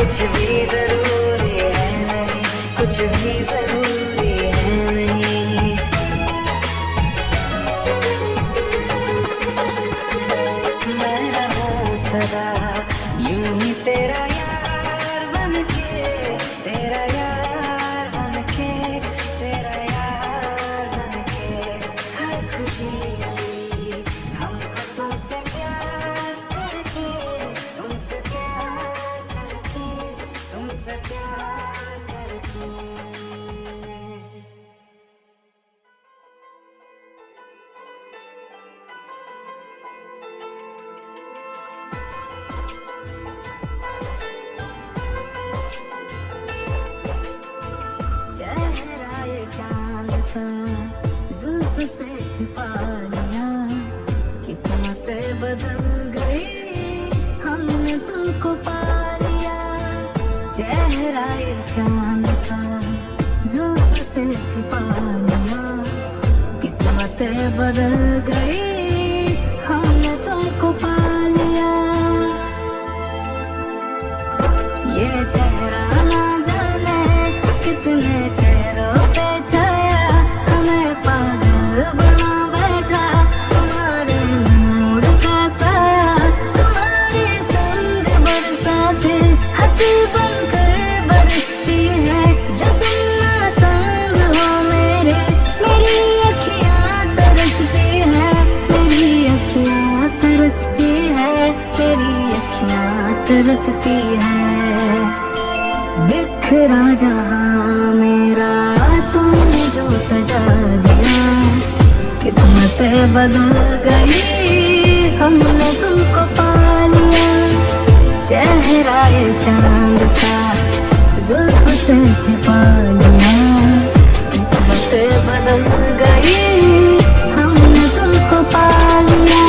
कुछ भी जरूरी है नहीं, कुछ भी जरूरी है नहीं। मैं रहूं सदा यूं ही तेरा यार बनके, तेरा यार बनके, तेरा यार बनके। हर खुशी मिली हमको तुमसे प्यार करके, तुमसे प्यार करके, तुमसे प्यार करके। चेहरा ये चांद सा जुल्फ से छिपा लिया, किस्मत बदल गई हमने तुमको पा लिया। चेहरा ये चांद सा जुल्फ से छिपा लिया, किस्मत बदल गई हमने तुमको पा लिया। ये चेहरा ना जाने कितने चेहरों पे छाया, हमें पागल बना बैठा तुम्हारे मूड का साया। तुम्हारी संग बरसाते हंसी बनकर बरसती है, जब तुम ना संग हो मेरे, मेरी अखियाँ तरसती है, मेरी अखियाँ तरसती है, मेरी अखियाँ तरसती है। बिखरा जहाँ मेरा तुमने जो सजा दिया, किस्मत बदल गई हमने तुमको पा लिया। चेहरा ये चांद सा जुल्फ से छिपा लिया, किस्मत बदल गई हमने तुमको पा लिया।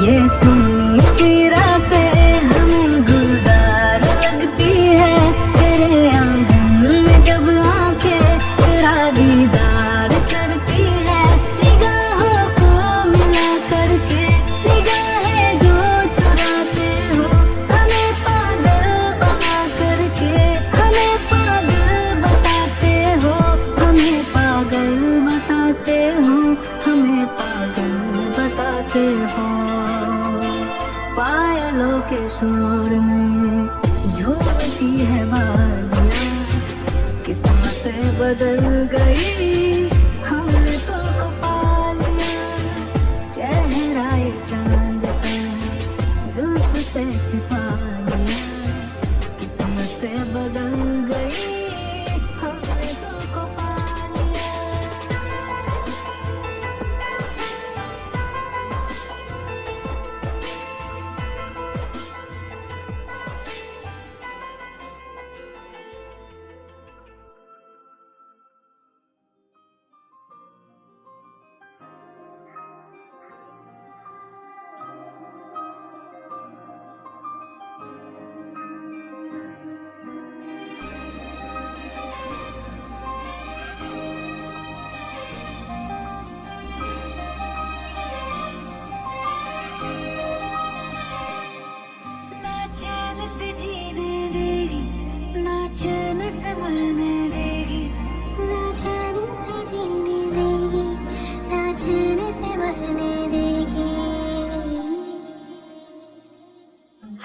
ये सुनी सी रातें हमें गुलजार लगती है, तेरे आंगन में जब आंखें तेरा दीदार करती है। निगाहों को मिला करके निगाहें जो चुराते हो, हमें पागल बना करके हमें पागल बताते हो, हमें पागल बताते हो, हमें पागल बताते हो। पायलों के शोर में झूमती है बालियां, किस्मत बदल गई हमने तुमको पा लिया। चेहरा ये चांद सा जुल्फ से छिपा लिया, किस्मत बदल गई हमने तुमको पा लिया। ना चैन से जीने देगी, ना चैन से मरने देगी, ना चैन से जीने देगी, ना चैन से मरने देगी।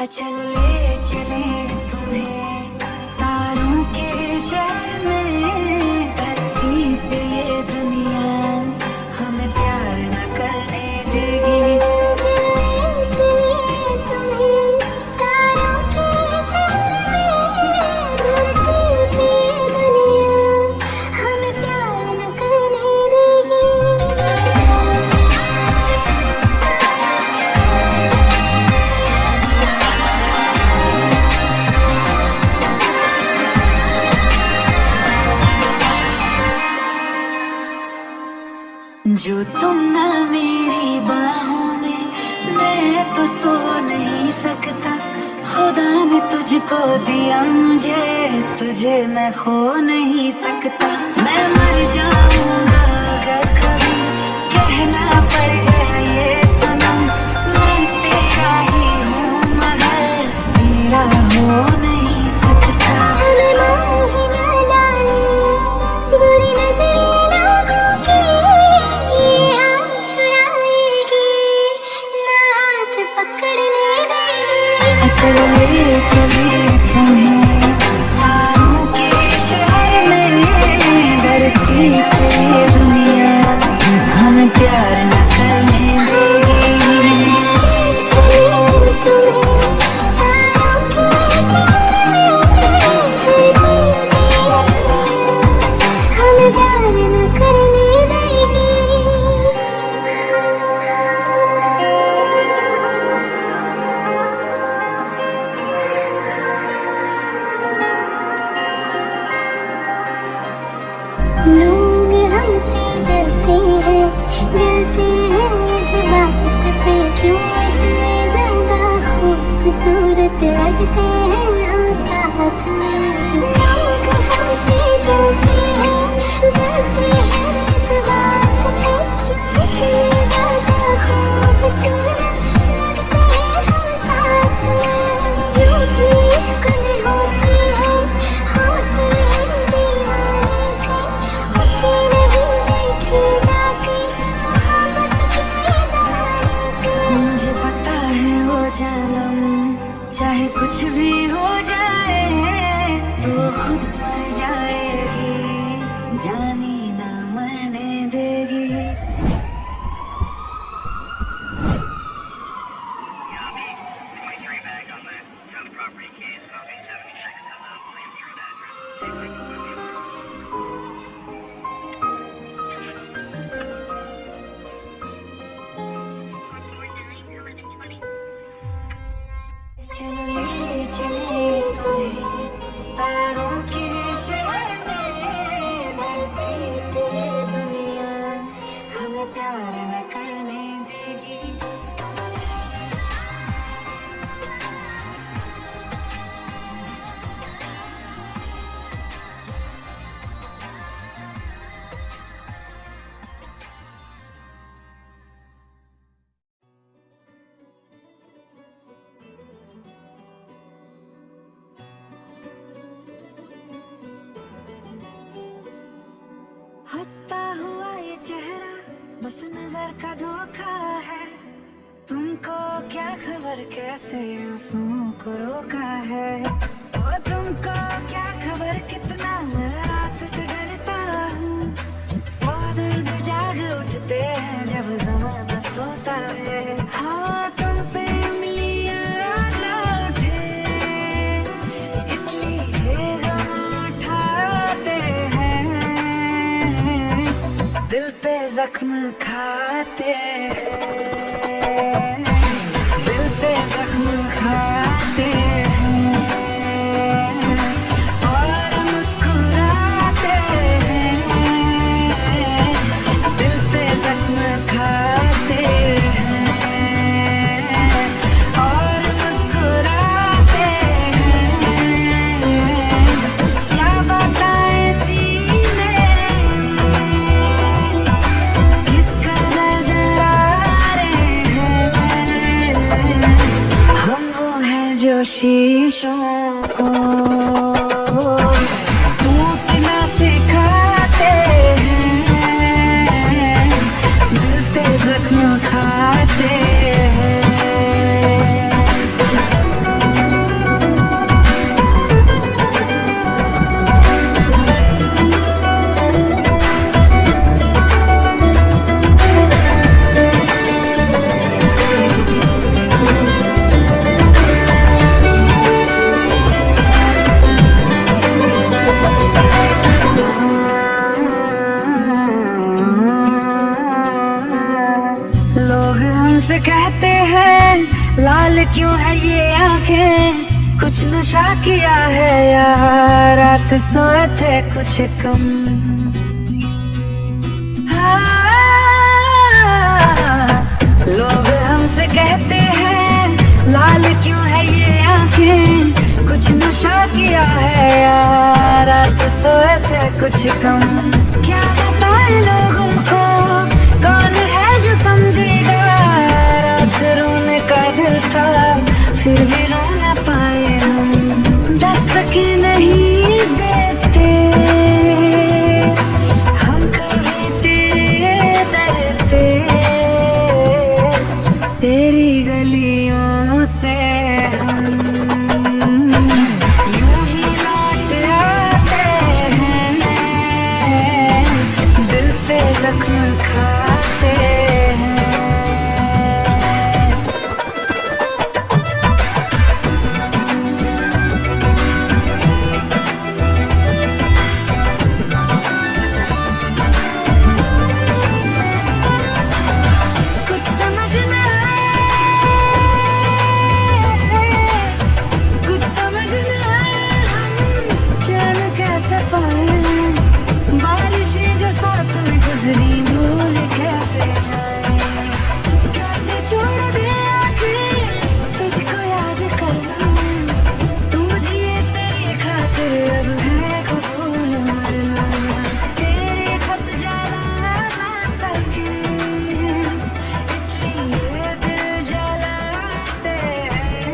चल ले चले तुम्हें तारों के शहर में, धरती पे ये दुनिया हमें प्यार न करने देगी। जो तुम ना मेरी बाहों में, मैं तो सो नहीं सकता। खुदा ने तुझको दिया मुझे, तुझे मैं खो नहीं सकता। मैं मर जाऊंगा अगर कभी कहना पड़ गया ये सनम, मैं तेरा ही हूँ मगर मेरा हो नहीं सकता। हमें मोह न डाले बुरी नजरें लोगों की, ये हाथ छुड़ाएगी ना हाथ पकड़ने देगी। चलो ले चले तुम्हें तारों के शहर में, धरती पे दुनिया हमें प्यार न करने देगी। चले तुम्हें तारों के शहर में, धरती पे दुनिया हमें प्यार न करने देगी। लोग हमसे जलते हैं इस बात पे, क्यों इतने ज्यादा खूबसूरत लगते हैं हम साथ में। लोग हमसे जलते हैं इस बात पे, क्यों इतने ज्यादा खूबसूरत लगते हैं हम साथ में। झूठी इश्क में होते हैं दीवाने से, खुशी नहीं देखी जाती मोहब्बत के ज़माने से। मुझे पता है वो जानम चाहे कुछ भी हो जाए तो खुद मर जाएगी, जानी ना मरने देगी। चलो ले चले तुम्हें तारों के शहर में, धरती पे दुनिया हमें प्यार न करने देगी। हंसता हुआ ये चेहरा बस नजर का धोखा है, तुमको क्या खबर कैसे आंसुओं को रोका है। ओ तुमको क्या खबर कितना मैं रात से डरता हूँ, सौ दर्द जाग उठते हैं जब ज़माना सोता है। हाँ तुम पे उंगलियां ना उठे इसलिए गम उठाते हैं, दिल पे जख्म खाते हैं, दिल पे जख्म खाते हैं और मुस्कुराते हैं, दिल पे जख्म खाते हैं और मुस्कुराते हैं। क्या बताएं सीने किसका दर्द आ रहे हैं, हम वो हैं जो शीशों को टूटना सिखाते हैं, दिल पे जख्म खाते हैं। लोग हमसे कहते हैं लाल क्यों है ये आंखें, कुछ नशा किया है यार, रात सोए थे कुछ कम। हाँ लोग हमसे कहते हैं लाल क्यों है ये आंखें, कुछ नशा किया है यार, रात सोए थे कुछ कम। क्या बताए लोगों को, कौन है जो समझेगा, रात रोने का दिल था फिर भी रो न पाए हम। दस्तक नहीं देते हम कभी तेरे दर पे, तेरी गलियों से हम यूं ही लौट आते हैं, दिल पे जख्म खाते हैं। कुछ समझ ना कुछ समझ ना हम चैन कैसे पाए, बारिशें जो साथ में गुजरी भूल कैसे जाए, कैसे छोड़ दे आखिर तुझको याद करना, तू जिए तेरी खातिर अब है कबूल मरना, तेरे खत जला ना सके इसलिए दिल जलाते हैं,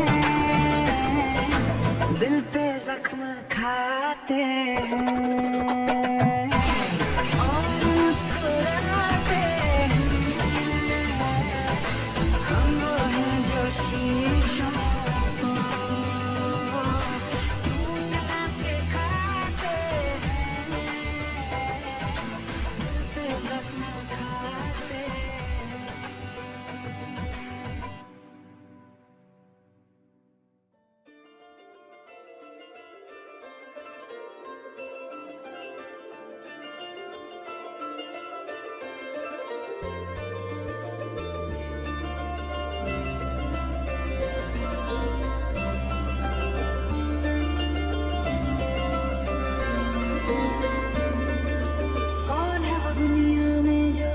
दिल पे जख्म खाते हैं और मुस्कुराते हैं। हम वो हैं जो शीशों को टूटना सिखाते हैं, दिल पे जख्म खाते हैं। कौन है वो दुनिया में जो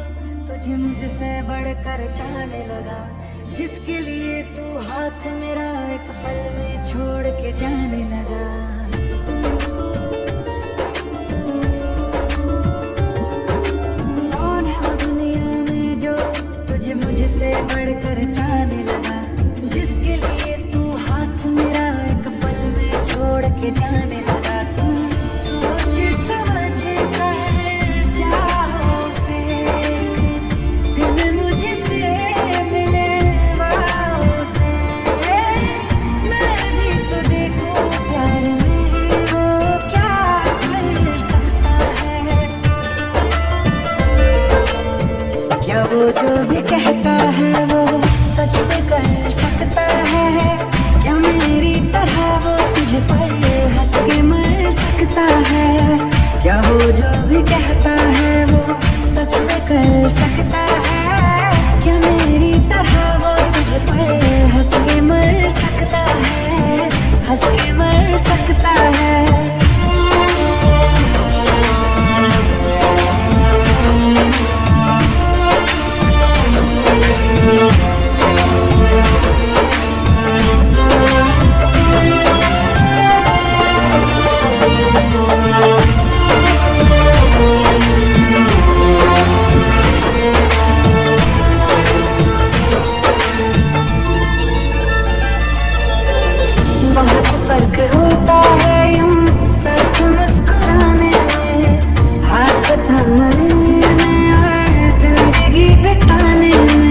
तुझे मुझसे बढ़कर जाने लगा, जिसके लिए तू हाथ मेरा एक पल में छोड़ के जाने लगा। कौन है वो दुनिया में जो तुझे मुझसे बढ़कर जाने लगा, जिसके लिए तू हाथ मेरा एक पल में छोड़ के जाने लगा। तू सोच समझ कर जाओ से दिल मुझसे मिले वाओ से, मैं भी तो देखूं प्यार में वो क्या कर सकता है, क्या वो जो भी कहता है वो सच में कर सकता है, क्या मेरी तरह वो तुझ पर हंस के मर सकता है, क्या वो जो भी कहता है वो सच में कर सकता है, क्या मेरी तरह वो तुझ पर हंस के मर सकता है, हंस के मर सकता है। बहुत फर्क होता है यूं साथ मुस्कुराने में, हाथ थामने में और जिंदगी बिताने में।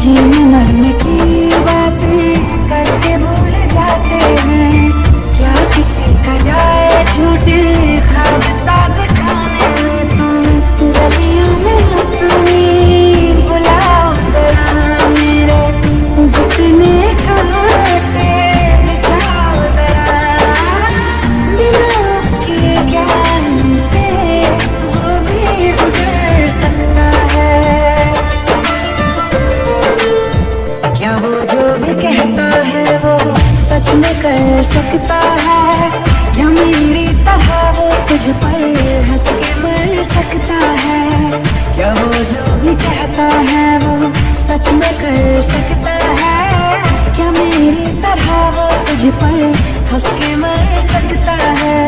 जीने मरने की बातें करके भूल जाते हैं, क्या किसी का जाए झूठे ख्वाब सा दिखाने में। तुम गलियों में अपनी बुलाओ जरा मेरे जितने खाते बिछाओ जरा, बिना किए ज्ञान पे वो भी गुजर सकता है, क्या वो जो भी कहता है वो सच में कर सकता है, क्या मेरी तरह वो तुझ पर हंस के सकता है, क्या वो जो भी कहता है वो सच में कर सकता है? क्या मेरी तरह वो तुझ पर हंस के मर सकता है?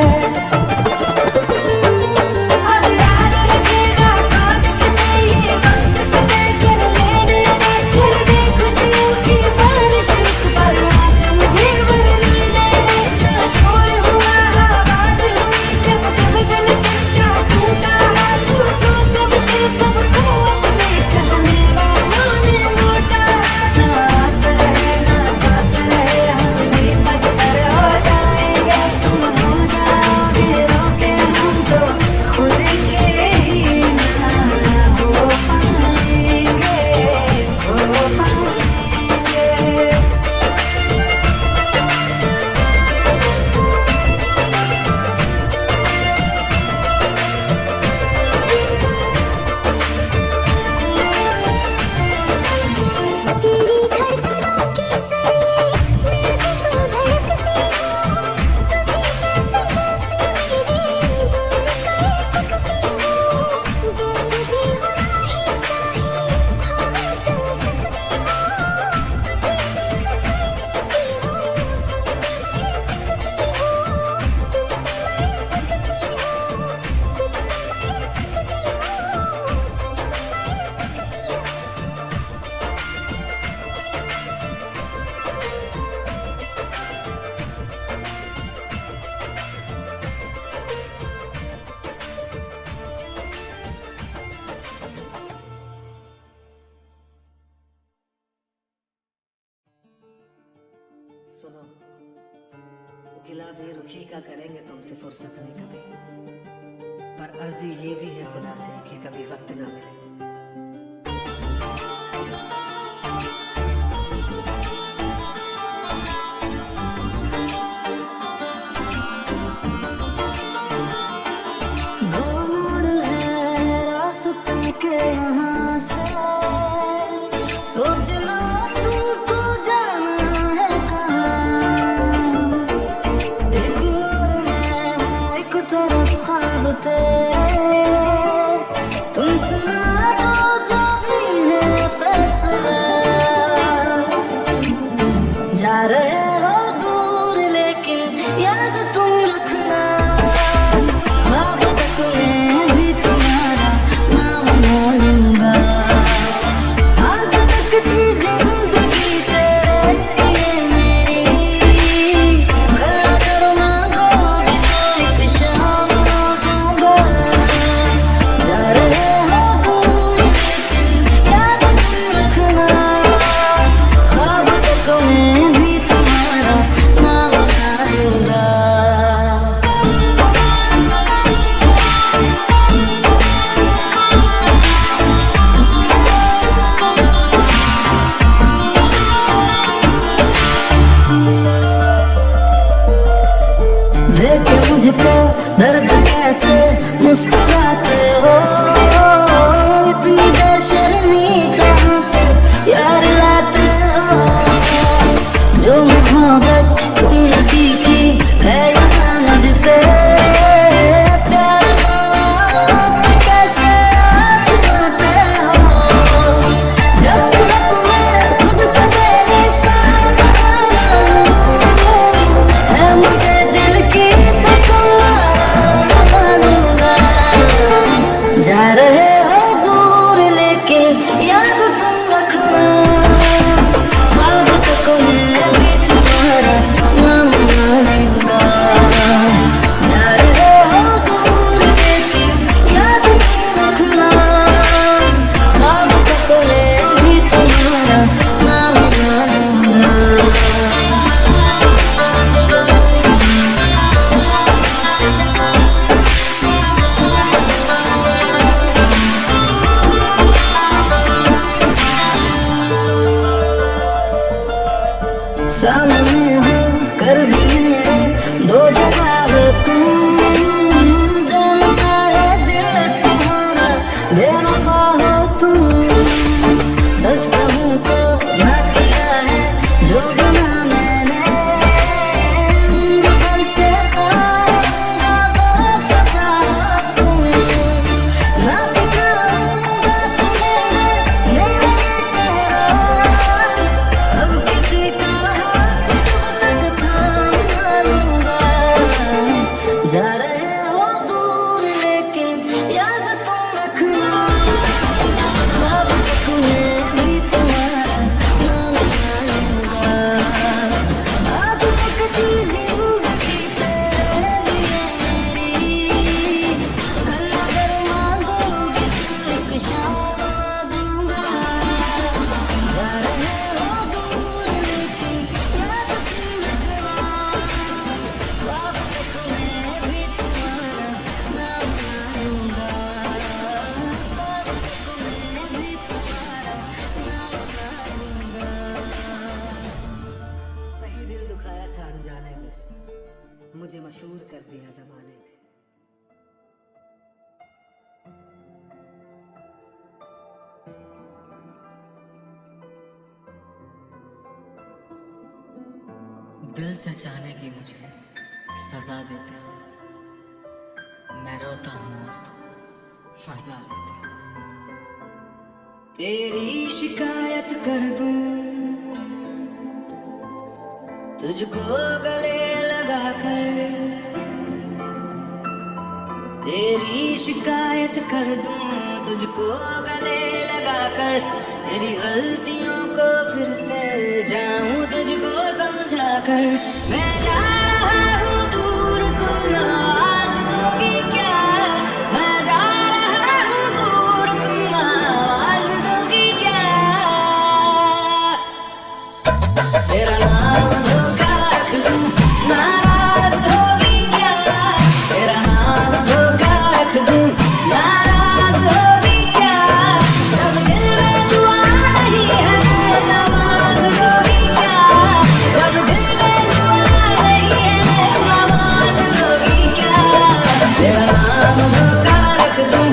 सुनो, गिला बेरुखी का करेंगे तुमसे फुर्सत नहीं कभी, पर अर्जी ये भी है खुदा से कि कभी वक्त ना मिले। यहाँ से सोचना तुमको जाना है कहाँ, एक और मैं हूँ एक तरफ ख्वाब तेरे, तुम सुना दो जो भी है फैसला, जा रहे हो दूर लेकिन याद तुम रखना, ख्वाब तक में भी तुम्हारा नाम ना लूंगा, आज तक थी जिंदगी तेरे लिए मेरी, खड़ा करना गोरी तो एक शाम दूंगा, जा रहे हो दूर लेकिन याद तुम रखना, ख्वाब तक में भी तुम्हारा नाम ना लूंगा। देखे मुझको दर्द कैसे मुस्कुराते हो, इतनी बेशर्मी कहाँ से यार लाते हो, जो मोहब्बत तुमने सीखी है यहाँ मुझसे, प्यार कैसे आजमाते हो, जब तक मैं खुद को तेरे सामने है मुझे दिल की जा रहे हो दूर लेकिन याद तुम रखना, ख्वाब तक में भी तुम्हारा नाम ना लूंगा, जा रहे हो दूर लेकिन याद तुम रखना, ख्वाब तक में भी तुम्हारा नाम ना लूंगा। सामने हो कर भी मेरे दो जगह हो तुम, जानता है दिल तुम्हारा बेवफा हो तुम, सच कहूँ तो ना किया है जो गुनाह मैंने, दिल से आया वो सजा हो तुम, मुझे मशहूर कर दिया जमाने में। दिल से चाहने की मुझे सजा देते हो, मैं रोता हूँ और तुम मजा लेते हो। तेरी शिकायत कर दूं तुझको गले लगा कर, तेरी शिकायत कर दूं तुझको गले लगा कर, तेरी गलतियों को फिर से जाऊं तुझको समझा कर। मैं जा रहा हूँ दूर तुम आवाज दोगी क्या, मैं जा रहा हूँ दूर तुम आवाज दोगी क्या, तेरा नाम धोखा रख दूं नाराज होगी क्या, तेरा नाम धोखा रख दूं नाराज होगी क्या, जब दिल में दुआ नहीं है नमाज होगी क्या, जब दिल में दुआ नहीं है नमाज होगी क्या, तेरा नाम धोखा रख दूं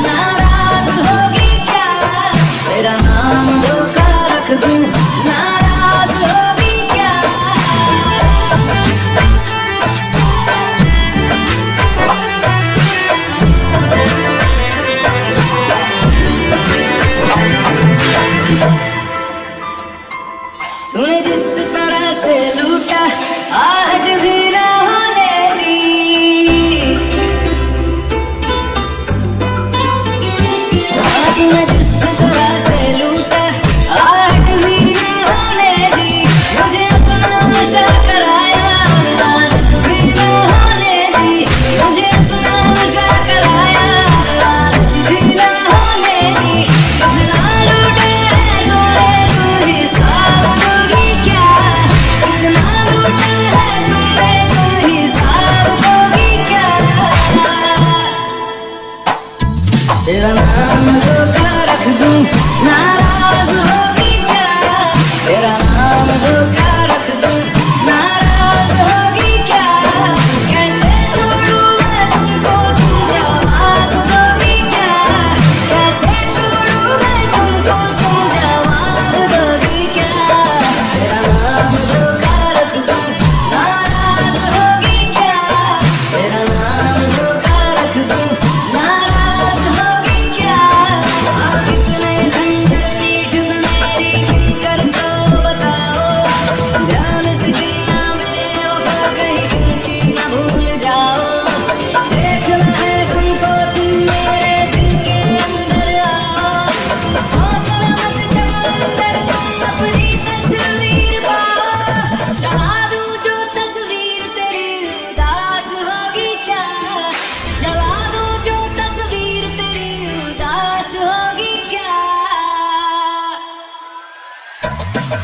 नाराज होगी क्या, तेरा नाम धोखा रख दूं नाराज होगी क्या। तूने जिस तरह से लूटा आहट भी ना होने दी, तूने जिस तरह से लूटा आहट भी ना होने दी, मुझे अपना नशा कराया आदत भी ना होने दी, मुझे अपना नशा कराया आदत भी ना होने दी, कितना लूटे है तुमने तू हिसाब दोगी क्या, कितना लूटे है तुमने तू हिसाब दोगी क्या, तेरा नाम धोखा रख दूं नाराज होगी क्या, तेरा नाम धोखा रख दूं नाराज होगी क्या, कैसे छोड़ूं मैं तुमको तुम जवाब दोगी क्या, कैसे छोड़ूं मैं तुमको तुम जवाब दोगी क्या, तेरा नाम धोखा रख दूं नाराज होगी क्या, तेरा नाम धोखा रख दूं नाराज होगी क्या, अब कितने खंजर पीठ में मेरी गिनकर तो बताओ, ध्यान से गिनना मेरे वफा कहीं गिनती न भूल जाओ, देखना है तुमको तुम मेरे दिल के अंदर आओ, झोंकना मत जब अंदर तुम अपनी तस्वीर पाओ, जला दूं जो तस्वीर तेरी उदास होगी क्या, जला दूं जो तस्वीर तेरी उदास होगी क्या,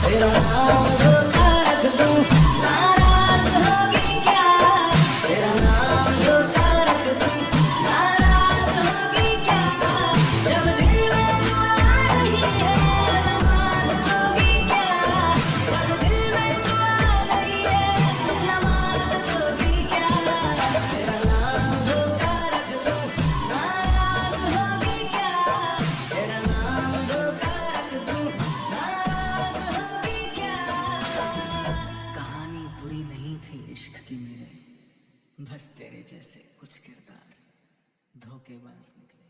तेरा नाम धोखा रख दूं नाराज होगी क्या, तेरा नाम धोखा रख दूं नाराज होगी क्या, जब दिल में दुआ नहीं है नमाज होगी क्या, जब दिल में दुआ नहीं है नमाज होगी क्या, तेरा नाम धोखा रख दूं नाराज होगी क्या, तेरा नाम धोखा रख दूं नाराज होगी क्या। कहानी बुरी नहीं थी इश्क की मेरे, बस तेरे जैसे कुछ किरदार धोखेबाज निकले।